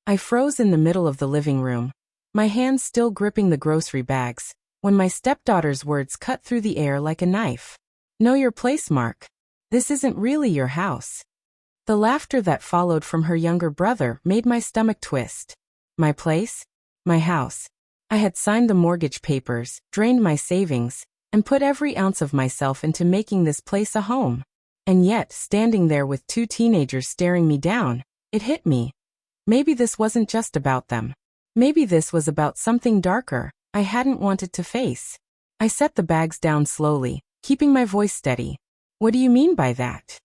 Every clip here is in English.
I froze in the middle of the living room, my hands still gripping the grocery bags, when my stepdaughter's words cut through the air like a knife. Know your place, Mark. This isn't really your house. The laughter that followed from her younger brother made my stomach twist. My place? My house. I had signed the mortgage papers, drained my savings, and put every ounce of myself into making this place a home. And yet, standing there with two teenagers staring me down, it hit me. Maybe this wasn't just about them. Maybe this was about something darker I hadn't wanted to face. I set the bags down slowly, keeping my voice steady. What do you mean by that?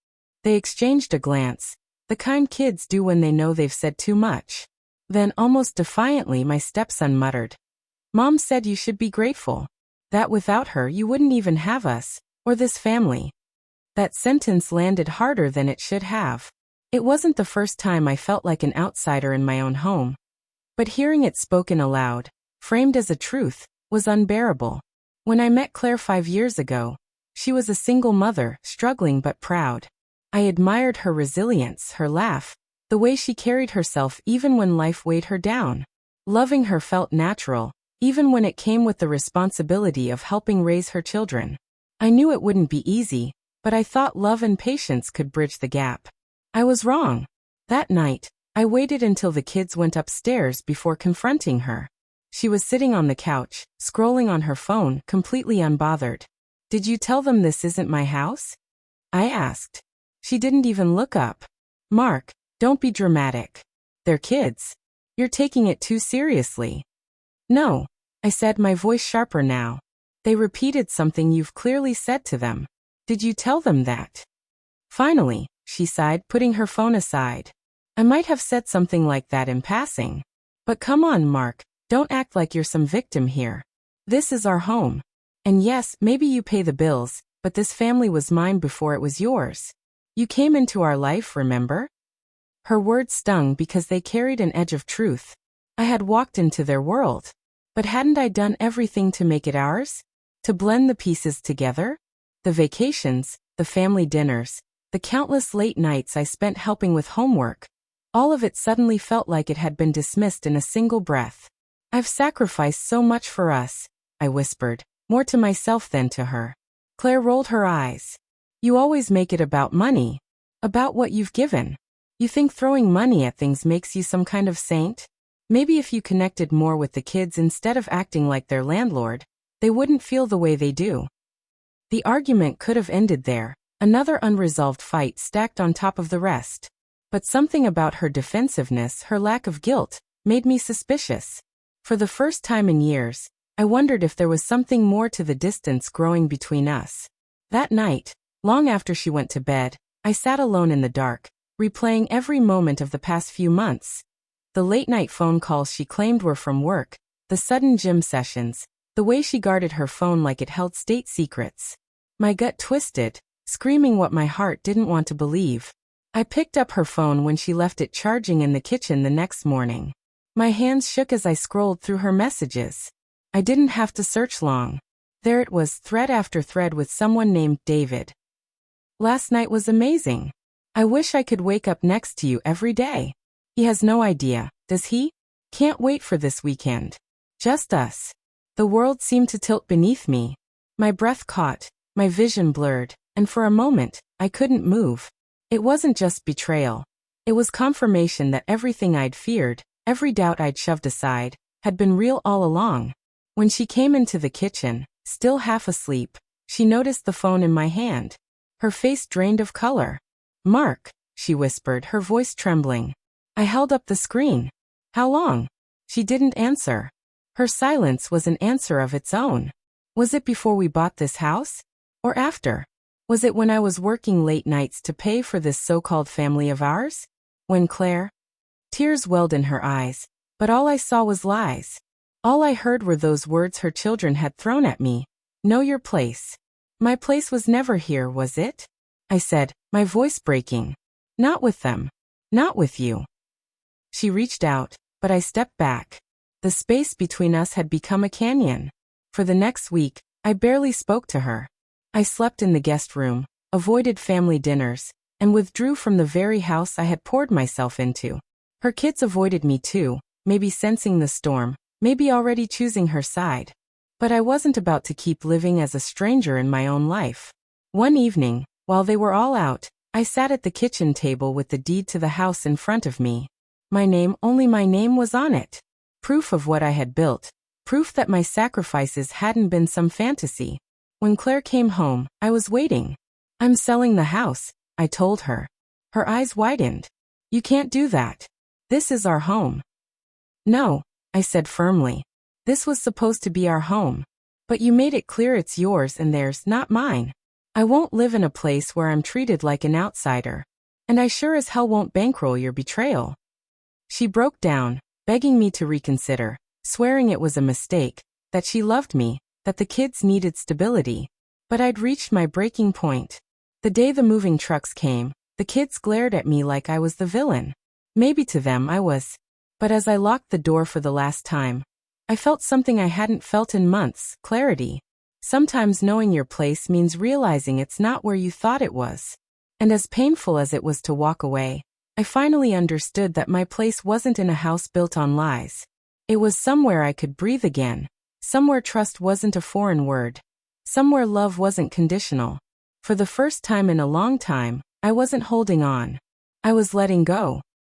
They exchanged a glance, the kind kids do when they know they've said too much. Then, almost defiantly, my stepson muttered, "Mom said you should be grateful. That without her you wouldn't even have us, or this family." That sentence landed harder than it should have. It wasn't the first time I felt like an outsider in my own home. But hearing it spoken aloud, framed as a truth, was unbearable. When I met Claire 5 years ago, she was a single mother, struggling but proud. I admired her resilience, her laugh, the way she carried herself even when life weighed her down. Loving her felt natural, even when it came with the responsibility of helping raise her children. I knew it wouldn't be easy, but I thought love and patience could bridge the gap. I was wrong. That night, I waited until the kids went upstairs before confronting her. She was sitting on the couch, scrolling on her phone, completely unbothered. "Did you tell them this isn't my house?" I asked. She didn't even look up. "Mark, don't be dramatic. They're kids. You're taking it too seriously." "No," I said, my voice sharper now. "They repeated something you've clearly said to them. Did you tell them that?" "Finally," she sighed, putting her phone aside. "I might have said something like that in passing. But come on, Mark, don't act like you're some victim here. This is our home. And yes, maybe you pay the bills, but this family was mine before it was yours. You came into our life, remember?" Her words stung because they carried an edge of truth. I had walked into their world. But hadn't I done everything to make it ours? To blend the pieces together? The vacations, the family dinners, the countless late nights I spent helping with homework. All of it suddenly felt like it had been dismissed in a single breath. "I've sacrificed so much for us," I whispered, more to myself than to her. Claire rolled her eyes. "You always make it about money. About what you've given. You think throwing money at things makes you some kind of saint? Maybe if you connected more with the kids instead of acting like their landlord, they wouldn't feel the way they do." The argument could have ended there, another unresolved fight stacked on top of the rest. But something about her defensiveness, her lack of guilt, made me suspicious. For the first time in years, I wondered if there was something more to the distance growing between us. That night, long after she went to bed, I sat alone in the dark, replaying every moment of the past few months. The late-night phone calls she claimed were from work, the sudden gym sessions, the way she guarded her phone like it held state secrets. My gut twisted, screaming what my heart didn't want to believe. I picked up her phone when she left it charging in the kitchen the next morning. My hands shook as I scrolled through her messages. I didn't have to search long. There it was, thread after thread with someone named David. "Last night was amazing. I wish I could wake up next to you every day. He has no idea, does he? Can't wait for this weekend. Just us." The world seemed to tilt beneath me. My breath caught, my vision blurred, and for a moment, I couldn't move. It wasn't just betrayal. It was confirmation that everything I'd feared, every doubt I'd shoved aside, had been real all along. When she came into the kitchen, still half asleep, she noticed the phone in my hand. Her face drained of color. "Mark," she whispered, her voice trembling. I held up the screen. "How long?" She didn't answer. Her silence was an answer of its own. Was it before we bought this house? Or after? Was it when I was working late nights to pay for this so-called family of ours? When Claire? Tears welled in her eyes, but all I saw was lies. All I heard were those words her children had thrown at me. "Know your place." My place was never here, was it? I said, my voice breaking. "Not with them. Not with you." She reached out, but I stepped back. The space between us had become a canyon. For the next week, I barely spoke to her. I slept in the guest room, avoided family dinners, and withdrew from the very house I had poured myself into. Her kids avoided me too, maybe sensing the storm, maybe already choosing her side. But I wasn't about to keep living as a stranger in my own life. One evening, while they were all out, I sat at the kitchen table with the deed to the house in front of me. Only my name was on it. Proof of what I had built. Proof that my sacrifices hadn't been some fantasy. When Claire came home, I was waiting. "I'm selling the house," I told her. Her eyes widened. "You can't do that. This is our home." "No," I said firmly. "This was supposed to be our home. But you made it clear it's yours and theirs, not mine. I won't live in a place where I'm treated like an outsider. And I sure as hell won't bankroll your betrayal." She broke down, begging me to reconsider, swearing it was a mistake, that she loved me, that the kids needed stability. But I'd reached my breaking point. The day the moving trucks came, the kids glared at me like I was the villain. Maybe to them I was. But as I locked the door for the last time, I felt something I hadn't felt in months: clarity. Sometimes knowing your place means realizing it's not where you thought it was. And as painful as it was to walk away, I finally understood that my place wasn't in a house built on lies. It was somewhere I could breathe again. Somewhere trust wasn't a foreign word. Somewhere love wasn't conditional. For the first time in a long time, I wasn't holding on. I was letting go.